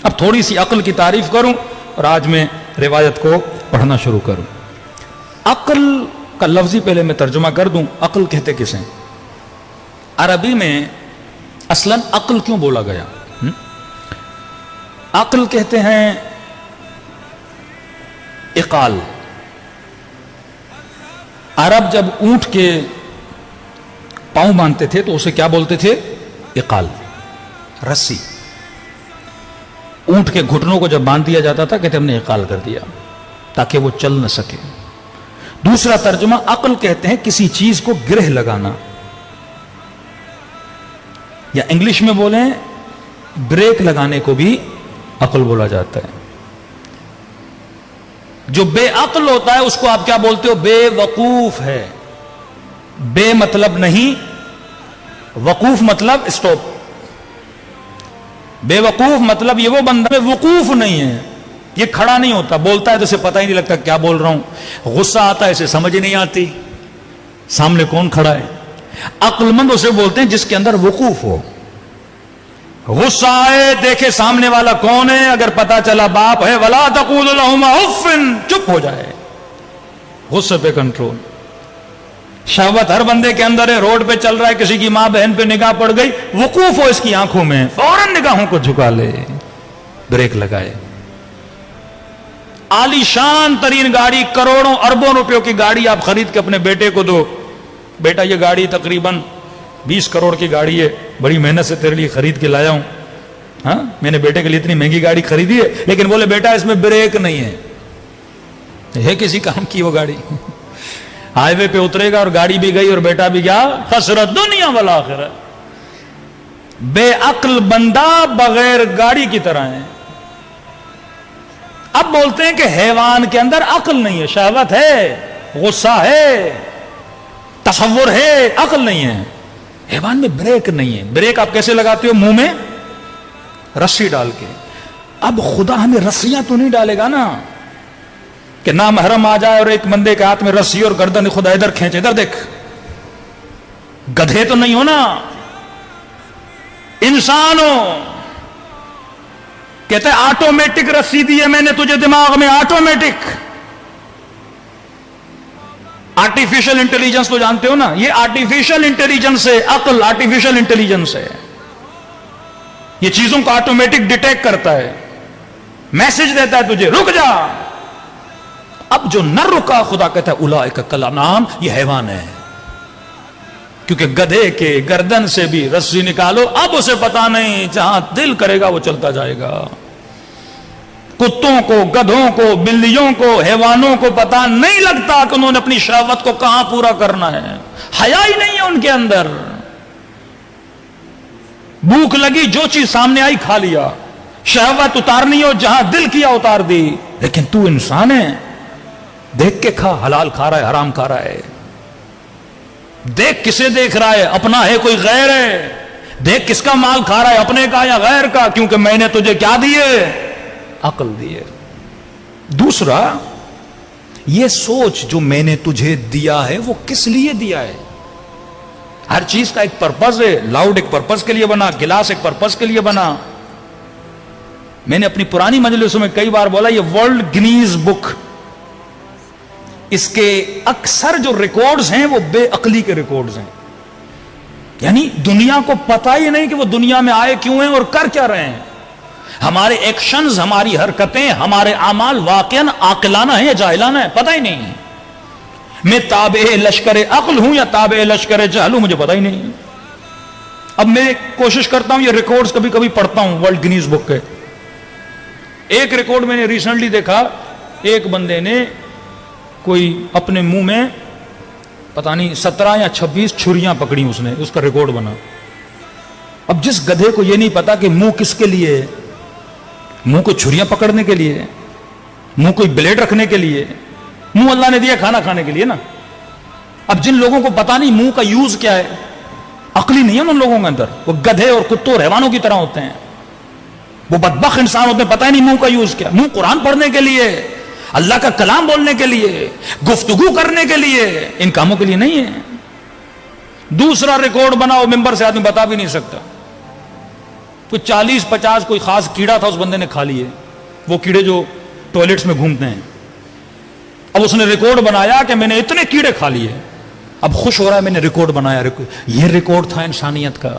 اب تھوڑی سی عقل کی تعریف کروں اور آج میں روایت کو پڑھنا شروع کروں. عقل کا لفظی پہلے میں ترجمہ کر دوں. عقل کہتے کسے؟ عربی میں اصلاً عقل کیوں بولا گیا؟ عقل کہتے ہیں اقال. عرب جب اونٹ کے پاؤں باندھتے تھے تو اسے کیا بولتے تھے؟ اقال، رسی. اونٹ کے گھٹنوں کو جب باندھ دیا جاتا تھا کہتے ہم نے اقال کر دیا تاکہ وہ چل نہ سکے. دوسرا ترجمہ عقل کہتے ہیں کسی چیز کو گرہ لگانا، یا انگلش میں بولیں بریک لگانے کو بھی عقل بولا جاتا ہے. جو بے عقل ہوتا ہے اس کو آپ کیا بولتے ہو؟ بے وقوف ہے. بے مطلب نہیں، وقوف مطلب اسٹاپ. بے وقوف مطلب یہ وہ بندہ میں وقوف نہیں ہے، یہ کھڑا نہیں ہوتا، بولتا ہے تو اسے پتہ ہی نہیں لگتا کیا بول رہا ہوں. غصہ آتا ہے اسے سمجھ نہیں آتی سامنے کون کھڑا ہے. عقل مند اسے بولتے ہیں جس کے اندر وقوف ہو. غصہ آئے دیکھے سامنے والا کون ہے، اگر پتا چلا باپ ہے ولا تقول لهما اف، چپ ہو جائے. غصے پہ کنٹرول. شہوت ہر بندے کے اندر ہے، روڈ پہ چل رہا ہے کسی کی ماں بہن پہ نگاہ پڑ گئی، وقوف ہو اس کی آنکھوں میں، فوراً نگاہوں کو جھکا لے، بریک لگائے. عالی شان ترین گاڑی، کروڑوں اربوں روپیوں کی گاڑی آپ خرید کے اپنے بیٹے کو دو، بیٹا یہ گاڑی تقریباً 20 کروڑ کی گاڑی ہے، بڑی محنت سے تیرے لیے خرید کے لایا ہوں. ہاں میں نے بیٹے کے لیے اتنی مہنگی گاڑی خریدی ہے، لیکن بولے بیٹا اس میں بریک نہیں ہے کسی کام کی وہ گاڑی. ہائی وے پہ اترے گا اور گاڑی بھی گئی اور بیٹا بھی گیا، خسرت دنیا والآخرہ. بے عقل بندہ بغیر گاڑی کی طرح ہے. اب بولتے ہیں کہ حیوان کے اندر عقل نہیں ہے، شہوت ہے، غصہ ہے، تصور ہے، عقل نہیں ہے. حیوان میں بریک نہیں ہے. بریک آپ کیسے لگاتے ہو؟ منہ میں رسی ڈال کے. اب خدا ہمیں رسیاں تو نہیں ڈالے گا نا کہ نامحرم آ جائے اور ایک بندے کے ہاتھ میں رسی اور گردن خدا ادھر کھینچے، ادھر دیکھ. گدھے تو نہیں ہو نا، انسان ہو. کہتے ہیں آٹومیٹک رسی دی ہے میں نے تجھے دماغ میں، آٹومیٹک. آرٹیفیشل انٹیلیجنس تو جانتے ہو نا، یہ آرٹیفیشل انٹیلیجنس ہے. عقل آرٹیفیشل انٹیلیجنس ہے. یہ چیزوں کو آٹومیٹک ڈیٹیکٹ کرتا ہے، میسج دیتا ہے تجھے رک جا. اب جو نہ رکا خدا کہتا ہے اولئک کالانعام، یہ حیوان ہے. کیونکہ گدھے کے گردن سے بھی رسی نکالو اب اسے پتا نہیں، جہاں دل کرے گا وہ چلتا جائے گا. کتوں کو، گدھوں کو، بلیوں کو، حیوانوں کو پتا نہیں لگتا کہ انہوں نے اپنی شہوت کو کہاں پورا کرنا ہے. حیا ہی نہیں ہے ان کے اندر. بھوک لگی جو چیز سامنے آئی کھا لیا. شہوت اتارنی ہو جہاں دل کیا اتار دی. لیکن تو انسان ہے، دیکھ کے کھا، حلال کھا رہا ہے حرام کھا رہا ہے. دیکھ کسے دیکھ رہا ہے، اپنا ہے کوئی غیر ہے. دیکھ کس کا مال کھا رہا ہے، اپنے کا یا غیر کا، کیونکہ میں نے تجھے کیا دیے؟ عقل دیے. دوسرا یہ سوچ جو میں نے تجھے دیا ہے وہ کس لیے دیا ہے. ہر چیز کا ایک پرپز ہے. لاؤڈ ایک پرپز کے لیے بنا، گلاس ایک پرپز کے لیے بنا. میں نے اپنی پرانی مجلسوں میں کئی بار بولا یہ ورلڈ گنیز بک، اس کے اکثر جو ریکارڈز ہیں وہ بے عقلی کے ریکارڈز ہیں. یعنی دنیا کو پتہ ہی نہیں کہ وہ دنیا میں آئے کیوں ہیں اور کر کیا رہے ہیں. ہمارے ایکشنز، ہماری حرکتیں، ہمارے اعمال واقعاً عاقلانہ ہیں یا جاہلانہ ہیں، پتہ ہی نہیں ہے. میں تابع لشکر عقل ہوں یا تابع لشکر جہل ہوں، مجھے پتہ ہی نہیں. اب میں کوشش کرتا ہوں یہ ریکارڈز کبھی کبھی پڑھتا ہوں ورلڈ گنیز بک کے. ایک ریکارڈ میں نے ریسنٹلی دیکھا، ایک بندے نے کوئی اپنے منہ میں پتہ نہیں 17 یا 26 چھریاں پکڑی، اس نے، اس کا ریکارڈ بنا. اب جس گدھے کو یہ نہیں پتا کہ منہ کس کے لیے ہے، منہ کو چھریاں پکڑنے کے لیے، منہ کوئی بلیڈ رکھنے کے لیے، منہ اللہ نے دیا کھانا کھانے کے لیے نا. اب جن لوگوں کو پتا نہیں منہ کا یوز کیا ہے، عقلی نہیں ہے ان لوگوں کے اندر، وہ گدھے اور کتوں اور حیوانوں کی طرح ہوتے ہیں. وہ بدبخت انسان ہوتے ہیں، پتہ ہی نہیں منہ کا یوز کیا. منہ قرآن پڑھنے کے لیے، اللہ کا کلام بولنے کے لیے، گفتگو کرنے کے لیے، ان کاموں کے لیے نہیں ہے. دوسرا ریکارڈ بناؤ، ممبر سے آدمی بتا بھی نہیں سکتا. کوئی 40-50 کوئی خاص کیڑا تھا، اس بندے نے کھا لیے، وہ کیڑے جو ٹوائلٹس میں گھومتے ہیں. اب اس نے ریکارڈ بنایا کہ میں نے اتنے کیڑے کھا لیے. اب خوش ہو رہا ہے میں نے ریکارڈ بنایا. یہ ریکارڈ تھا انسانیت کا.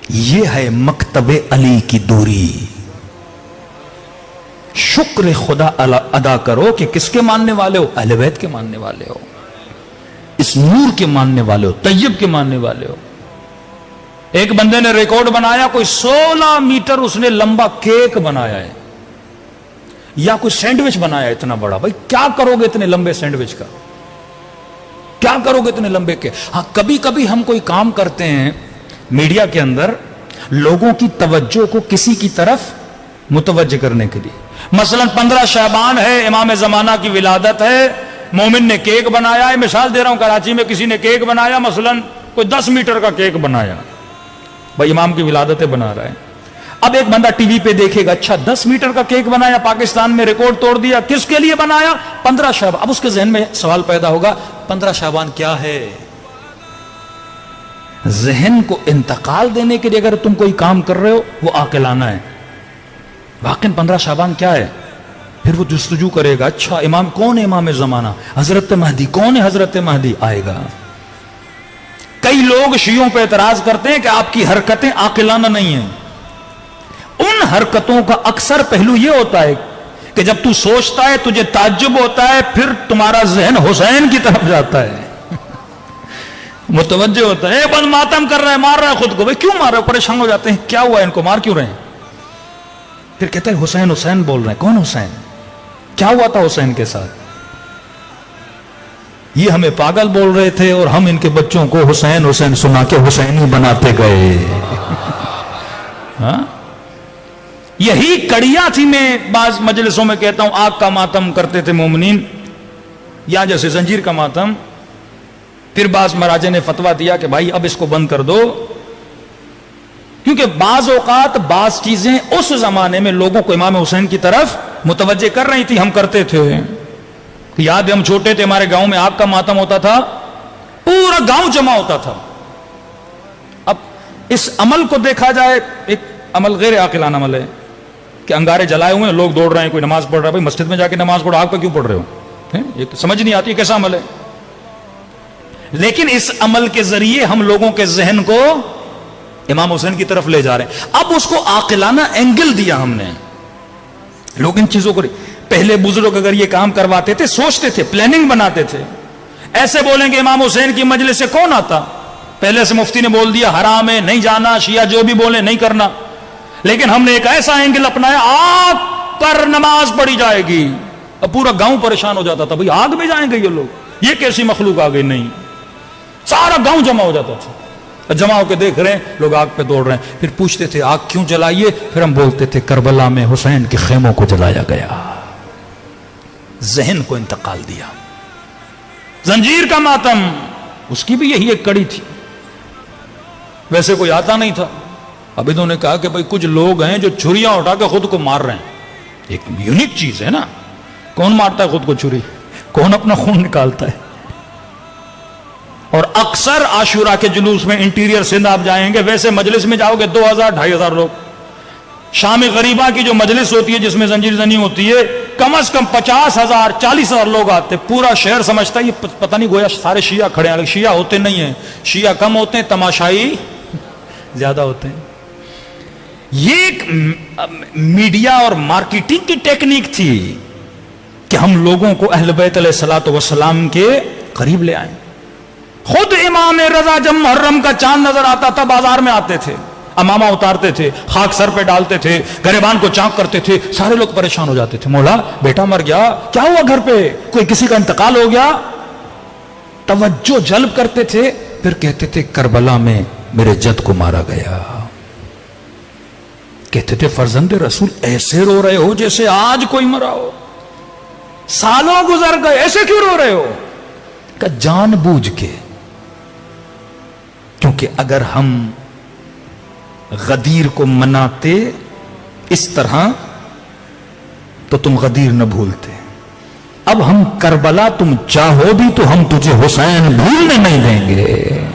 یہ ہے مکتب علی کی دوری. شکر خدا ادا کرو کہ کس کے ماننے والے ہو؟ اہل بیت کے ماننے والے ہو، اس نور کے ماننے والے ہو، طیب کے ماننے والے ہو. ایک بندے نے ریکارڈ بنایا، کوئی 16 میٹر اس نے لمبا کیک بنایا ہے، یا کوئی سینڈوچ بنایا اتنا بڑا. بھائی کیا کرو گے اتنے لمبے سینڈوچ کا؟ کیا کرو گے اتنے لمبے کے؟ ہاں کبھی کبھی ہم کوئی کام کرتے ہیں میڈیا کے اندر لوگوں کی توجہ کو کسی کی طرف متوجہ کرنے کے لیے. مثلا 15 شعبان ہے، امام زمانہ کی ولادت ہے، مومن نے کیک بنایا ہے. مثال دے رہا ہوں، کراچی میں کسی نے کیک بنایا، مثلا کوئی 10 میٹر کا کیک بنایا. بھائی امام کی ولادتیں بنا رہا ہے. اب ایک بندہ ٹی وی پہ دیکھے گا، اچھا 10 میٹر کا کیک بنایا، پاکستان میں ریکارڈ توڑ دیا. کس کے لیے بنایا؟ 15 شعبان. اب اس کے ذہن میں سوال پیدا ہوگا، 15 شعبان کیا ہے؟ ذہن کو انتقال دینے کے لیے اگر تم کوئی کام کر رہے ہو وہ عاقلانہ ہے. واقعی 15 شعبان کیا ہے؟ پھر وہ جستجو کرے گا، اچھا امام کون ہے؟ امام زمانہ حضرت مہدی. کون ہے حضرت مہدی؟ آئے گا. کئی لوگ شیعوں پہ اعتراض کرتے ہیں کہ آپ کی حرکتیں عاقلانہ نہیں ہیں. ان حرکتوں کا اکثر پہلو یہ ہوتا ہے کہ جب تو سوچتا ہے تجھے تعجب ہوتا ہے، پھر تمہارا ذہن حسین کی طرف جاتا ہے، متوجہ ہوتا ہے. بند ماتم کر رہا ہے، مار رہا ہے خود کو. بھائی کیوں مار رہا ہے؟ پریشان ہو جاتے ہیں، کیا ہوا ان کو مار کیوں رہے ہیں؟ پھر کہتا ہے حسین حسین بول رہے ہیں. کون حسین؟ کیا ہوا تھا حسین کے ساتھ؟ یہ ہمیں پاگل بول رہے تھے اور ہم ان کے بچوں کو حسین حسین سنا کے حسینی بناتے گئے. ہاں یہی کڑیاں تھی. میں بعض مجلسوں میں کہتا ہوں آگ کا ماتم کرتے تھے مومنین، یا جیسے زنجیر کا ماتم. پھر بعض مراجع نے فتویٰ دیا کہ بھائی اب اس کو بند کر دو، کیونکہ بعض اوقات بعض چیزیں اس زمانے میں لوگوں کو امام حسین کی طرف متوجہ کر رہی تھی. ہم کرتے تھے، یاد ہے ہم چھوٹے تھے، ہمارے گاؤں میں آگ کا ماتم ہوتا تھا، پورا گاؤں جمع ہوتا تھا. اب اس عمل کو دیکھا جائے، ایک عمل غیر عاقلانہ عمل ہے کہ انگارے جلائے ہوئے ہیں، لوگ دوڑ رہے ہیں، کوئی نماز پڑھ رہا ہے. بھائی مسجد میں جا کے نماز پڑھو، آگ پہ کیوں پڑھ رہے ہو؟ یہ تو سمجھ نہیں آتی کیسا عمل ہے. لیکن اس عمل کے ذریعے ہم لوگوں کے ذہن کو امام حسین کی طرف لے جا رہے ہیں. اب اس کو عاقلانہ اینگل دیا ہم نے. لوگ ان چیزوں کو، پہلے بزرگ اگر یہ کام کرواتے تھے، سوچتے تھے، پلاننگ بناتے تھے. ایسے بولیں گے امام حسین کی مجلس سے کون آتا؟ پہلے سے مفتی نے بول دیا حرام ہے، نہیں جانا، شیعہ جو بھی بولے نہیں کرنا. لیکن ہم نے ایک ایسا اینگل اپنایا، آگ پر نماز پڑھی جائے گی. اب پورا گاؤں پریشان ہو جاتا تھا، بھئی آگ میں جائیں گے یہ لوگ، یہ کیسی مخلوق آ گئی؟ نہیں، سارا گاؤں جمع ہو جاتا تھا. جمع ہو کے دیکھ رہے ہیں لوگ آگ پہ دوڑ رہے ہیں. پھر پوچھتے تھے آگ کیوں جلائیے؟ پھر ہم بولتے تھے کربلا میں حسین کے خیموں کو جلایا گیا. ذہن کو انتقال دیا. زنجیر کا ماتم، اس کی بھی یہی ایک کڑی تھی. ویسے کوئی آتا نہیں تھا. اب انہوں نے کہا کہ بھئی کچھ لوگ ہیں جو چھریاں اٹھا کے خود کو مار رہے ہیں. ایک یونیک چیز ہے نا. کون مارتا ہے خود کو چھری؟ کون اپنا خون نکالتا ہے؟ اور اکثر عاشورہ کے جلوس میں انٹیریئر سندھ آپ جائیں گے، ویسے مجلس میں جاؤ گے 2000-2500 لوگ. شام غریبہ کی جو مجلس ہوتی ہے جس میں زنجیر زنی ہوتی ہے، کم از کم 50,000-40,000 لوگ آتے. پورا شہر سمجھتا ہے یہ پتہ نہیں گویا سارے شیعہ کھڑے ہیں. شیعہ ہوتے نہیں ہیں، شیعہ کم ہوتے ہیں، تماشائی زیادہ ہوتے ہیں. یہ ایک میڈیا اور مارکیٹنگ کی ٹیکنیک تھی کہ ہم لوگوں کو اہل بیت علیہ الصلوۃ والسلام کے قریب لے آئیں. خود امام رضا جب محرم کا چاند نظر آتا تھا بازار میں آتے تھے، امامہ اتارتے تھے، خاک سر پہ ڈالتے تھے، گریبان کو چاک کرتے تھے. سارے لوگ پریشان ہو جاتے تھے، مولا بیٹا مر گیا، کیا ہوا گھر پہ؟ کوئی کسی کا انتقال ہو گیا؟ توجہ جلب کرتے تھے. پھر کہتے تھے کربلا میں میرے جد کو مارا گیا. کہتے تھے فرزند رسول ایسے رو رہے ہو جیسے آج کوئی مرا ہو، سالوں گزر گئے، ایسے کیوں رو رہے ہو؟ کہ جان بوجھ کے، کیونکہ اگر ہم غدیر کو مناتے اس طرح تو تم غدیر نہ بھولتے. اب ہم کربلا تم چاہو بھی تو ہم تجھے حسین بھولنے نہیں دیں گے.